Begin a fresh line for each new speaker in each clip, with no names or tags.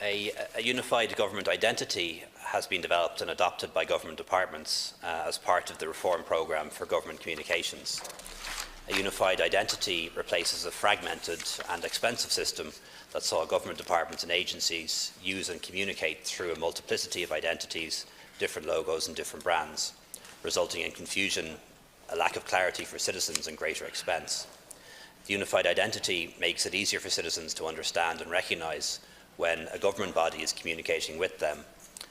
A unified government identity has been developed and adopted by government departments as part of the reform programme for government communications. A unified identity replaces a fragmented and expensive system that saw government departments and agencies use and communicate through a multiplicity of identities, different logos and different brands, resulting in confusion, a lack of clarity for citizens and greater expense. The unified identity makes it easier for citizens to understand and recognise when a government body is communicating with them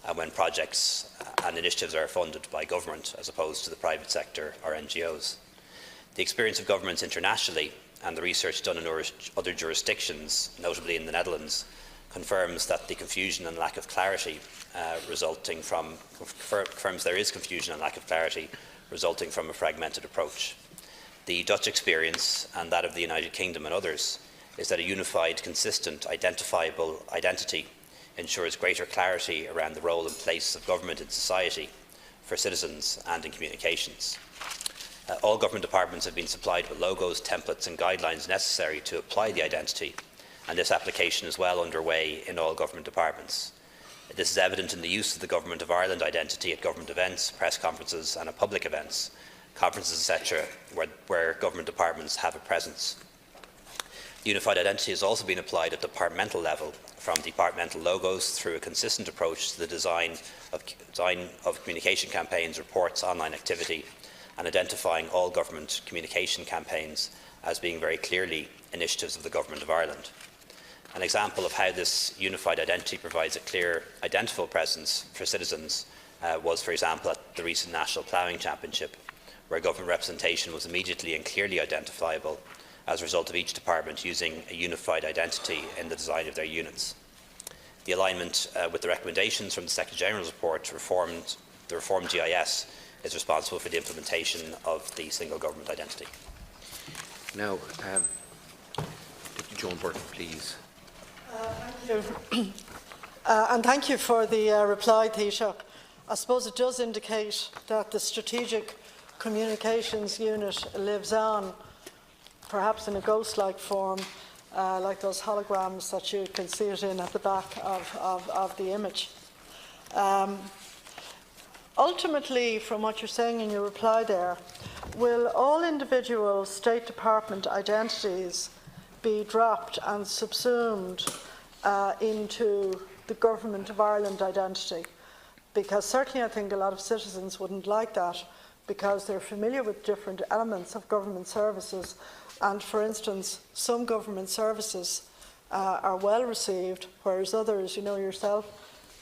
and when projects and initiatives are funded by government as opposed to the private sector or NGOs. The experience of governments internationally and the research done in other jurisdictions, notably in the Netherlands, confirms that the confusion and lack of clarity confirms there is confusion and lack of clarity resulting from a fragmented approach. The Dutch experience, and that of the United Kingdom and others, is that a unified, consistent, identifiable identity ensures greater clarity around the role and place of government in society, for citizens and in communications. All government departments have been supplied with logos, templates and guidelines necessary to apply the identity, and this application is well underway in all government departments. This is evident in the use of the Government of Ireland identity at government events, press conferences and at public events, conferences, etc., where government departments have a presence. The unified identity has also been applied at departmental level, from departmental logos through a consistent approach to the design of communication campaigns, reports, online activity, and identifying all government communication campaigns as being very clearly initiatives of the Government of Ireland. An example of how this unified identity provides a clear, identifiable presence for citizens was, for example, at the recent National Ploughing Championship, where government representation was immediately and clearly identifiable as a result of each department using a unified identity in the design of their units. The alignment with the recommendations from the Secretary-General's report, the Reformed GIS, is responsible for the implementation of the single government identity.
Now, Deputy Joan Burton, please.
Thank you. And thank you for the reply, Taoiseach. I suppose it does indicate that the Strategic Communications Unit lives on, perhaps in a ghost-like form, like those holograms that you can see it in at the back of the image. Ultimately, from what you're saying in your reply there, will all individual State Department identities be dropped and subsumed into the Government of Ireland identity? Because certainly I think a lot of citizens wouldn't like that, because they're familiar with different elements of government services, and for instance some government services are well received, whereas others, you know yourself,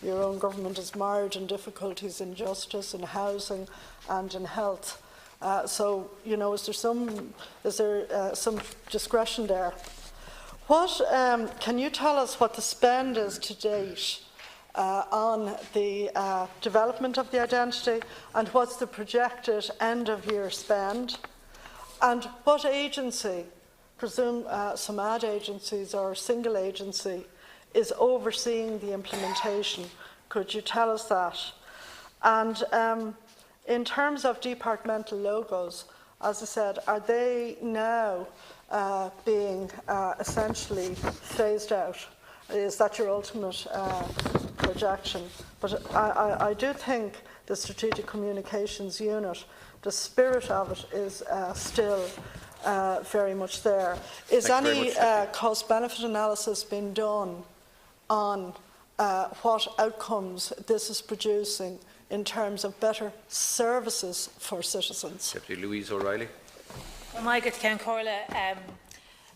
your own government is mired in difficulties in justice, in housing and in health. So, you know, is there some discretion there? Can you tell us what the spend is to date on the development of the identity, and what's the projected end-of-year spend? And what agency, presume some ad agencies or a single agency, is overseeing the implementation? Could you tell us that? And in terms of departmental logos, as I said, are they now being essentially phased out? Is that your ultimate projection? But I do think the Strategic Communications Unit, the spirit of it is still very much there. Is any cost-benefit analysis being done on what outcomes this is producing in terms of better services for citizens?
Deputy Louise O'Reilly.
Well, Margaret Corla,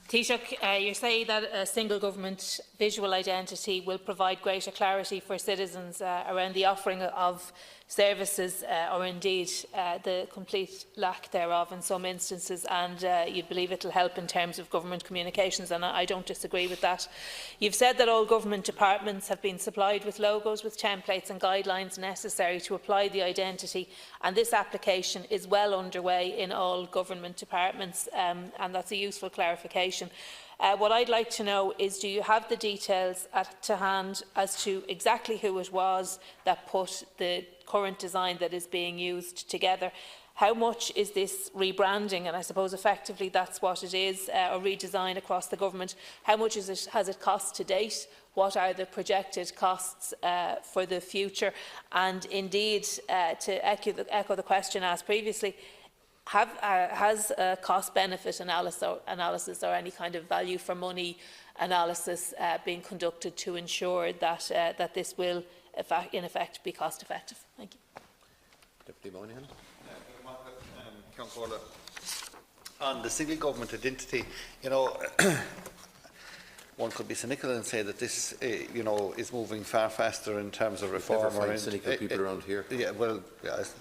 Taoiseach, you say that a single government visual identity will provide greater clarity for citizens around the offering of services, or indeed the complete lack thereof in some instances, and you believe it will help in terms of government communications, and I don't disagree with that. You've said that all government departments have been supplied with logos, with templates and guidelines necessary to apply the identity, and this application is well underway in all government departments, and that's a useful clarification. What I'd like to know is, do you have the details to hand as to exactly who it was that put the current design that is being used together? How much is this rebranding? And I suppose effectively that's what it is, a redesign across the government. How much has it cost to date? What are the projected costs for the future? And indeed, to echo the question asked previously, has a cost-benefit analysis or any kind of value for money analysis been conducted to ensure that that this will, in effect, be cost-effective? Thank you.
Deputy Moynihan.
On the single government identity, one could be cynical and say that this, is moving far faster in terms of reform.
Never find cynical people around here.
Yeah, well,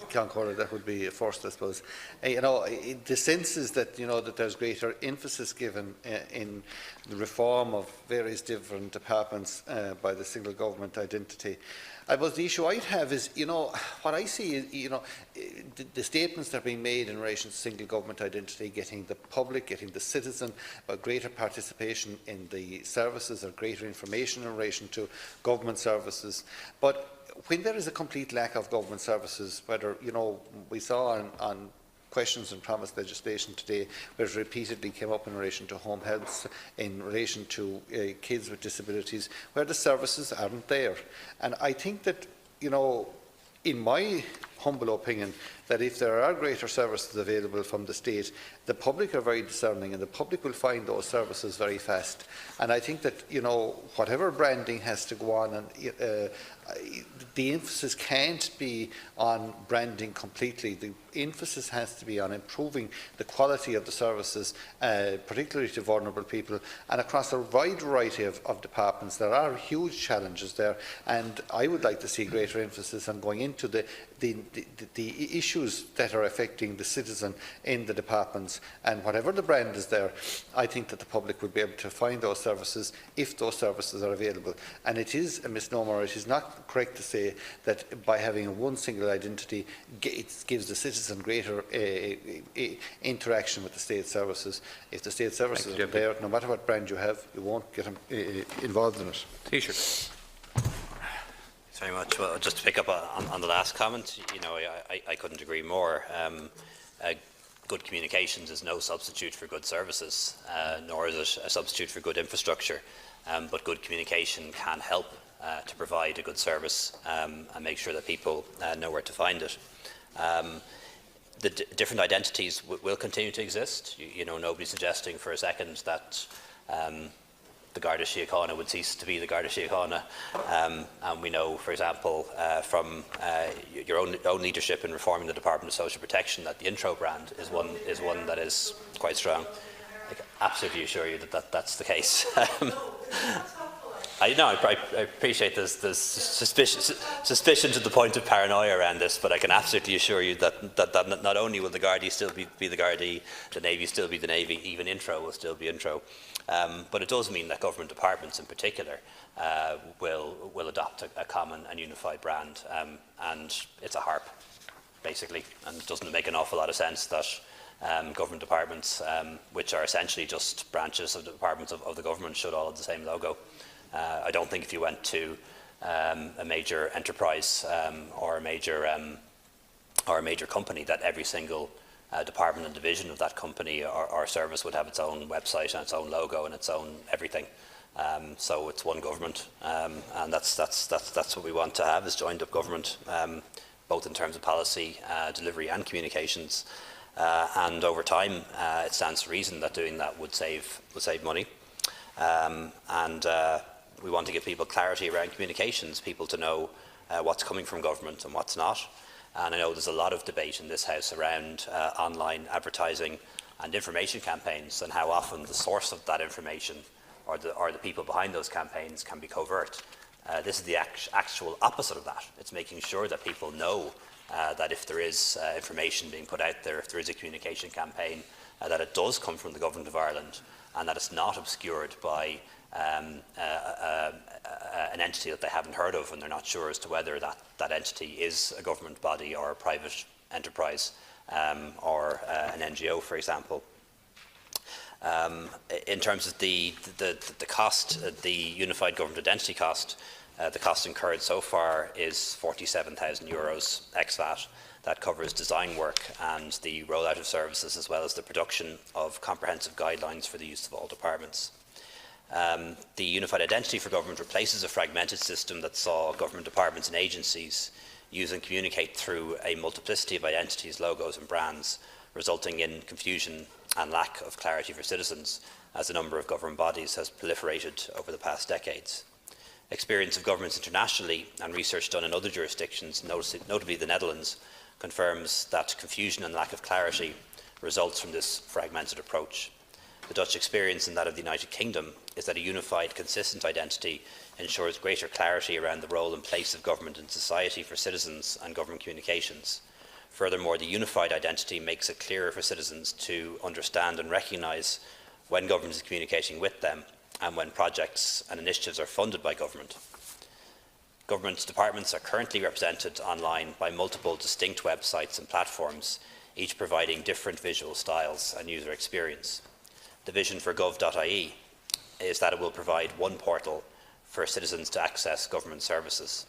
Concord, that would be a first, I suppose. The sense is that that there's greater emphasis given in the reform of various different departments by the single government identity. I suppose the issue I'd have is, what I see is, the statements that are being made in relation to single government identity, getting the public, getting the citizen, greater participation in the services or greater information in relation to government services. But when there is a complete lack of government services, whether, we saw on questions and promise legislation today, where it repeatedly came up in relation to home health, in relation to kids with disabilities, where the services aren't there. And I think that, in my humble opinion, that if there are greater services available from the state, the public are very discerning and the public will find those services very fast. And I think that, whatever branding has to go on, and the emphasis can't be on branding completely. The emphasis has to be on improving the quality of the services, particularly to vulnerable people, and across a wide variety of departments. There are huge challenges there, and I would like to see greater emphasis on going into the issues that are affecting the citizen in the departments. And whatever the brand is there, I think that the public would be able to find those services if those services are available. And it is a misnomer. It is not correct to say that by having one single identity, it gives the citizen greater interaction with the state services. If the state services are there, no matter what brand you have, you won't get them involved in it.
Taoiseach.
Thanks very much. Well, just to pick up on the last comment, I couldn't agree more. Good communications is no substitute for good services, nor is it a substitute for good infrastructure. But good communication can help to provide a good service and make sure that people know where to find it. The different identities will continue to exist. Nobody's suggesting for a second that the Garda Síochána would cease to be the Garda Síochána. And we know, for example, from your own leadership in reforming the Department of Social Protection, that the intro brand is one that is quite strong. I can absolutely assure you that that's the case. I appreciate there's suspicion to the point of paranoia around this, but I can absolutely assure you that not only will the Gardaí still be the Gardaí, the Navy still be the Navy, even intro will still be intro. But it does mean that government departments in particular will adopt a common and unified brand, and it's a harp, basically, and it doesn't make an awful lot of sense that government departments, which are essentially just branches of the departments of the government, should all have the same logo. I don't think if you went to a major enterprise or a major company, that every single department and division of that company or service would have its own website and its own logo and its own everything. So it's one government, and that's what we want to have, is joined up government, both in terms of policy, delivery and communications. And over time, it stands to reason that doing that would save money. We want to give people clarity around communications, people to know what's coming from government and what's not. And I know there's a lot of debate in this House around online advertising and information campaigns, and how often the source of that information or the people behind those campaigns can be covert. This is the actual opposite of that. It's making sure that people know that if there is information being put out there, if there is a communication campaign, that it does come from the Government of Ireland, and that it's not obscured by an entity that they haven't heard of, and they're not sure as to whether that entity is a government body or a private enterprise or an NGO, for example. In terms of the cost, the unified government identity cost, the cost incurred so far is €47,000 ex VAT. that covers design work and the rollout of services, as well as the production of comprehensive guidelines for the use of all departments. The unified identity for government replaces a fragmented system that saw government departments and agencies use and communicate through a multiplicity of identities, logos and brands, resulting in confusion and lack of clarity for citizens as the number of government bodies has proliferated over the past decades. Experience of governments internationally and research done in other jurisdictions, notably the Netherlands, confirms that confusion and lack of clarity results from this fragmented approach. The Dutch experience and that of the United Kingdom is that a unified, consistent identity ensures greater clarity around the role and place of government in society for citizens and government communications. Furthermore, the unified identity makes it clearer for citizens to understand and recognise when government is communicating with them and when projects and initiatives are funded by government. Government departments are currently represented online by multiple distinct websites and platforms, each providing different visual styles and user experience. The vision for gov.ie is that it will provide one portal for citizens to access government services.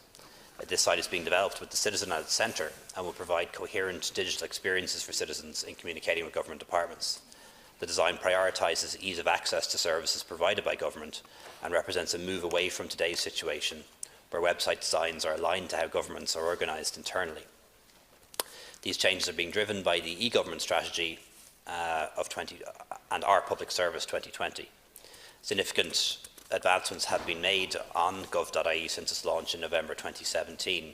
This site is being developed with the citizen at its centre and will provide coherent digital experiences for citizens in communicating with government departments. The design prioritises ease of access to services provided by government and represents a move away from today's situation, where website designs are aligned to how governments are organised internally. These changes are being driven by the e-government strategy and our public service 2020. Significant advancements have been made on gov.ie since its launch in November 2017,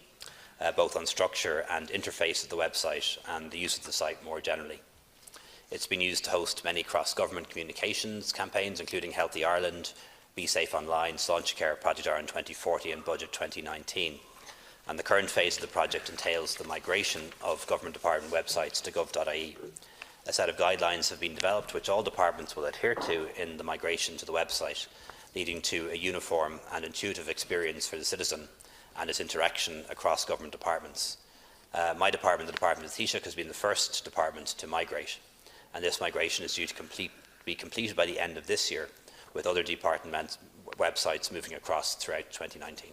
both on structure and interface of the website and the use of the site more generally. It's been used to host many cross-government communications campaigns, including Healthy Ireland, Be Safe Online, Sláinte Care, Project Ireland 2040 and Budget 2019. And the current phase of the project entails the migration of government department websites to gov.ie. A set of guidelines have been developed which all departments will adhere to in the migration to the website, leading to a uniform and intuitive experience for the citizen and its interaction across government departments. My department, the Department of Taoiseach, has been the first department to migrate, and this migration is due to be completed by the end of this year, with other department websites moving across throughout 2019.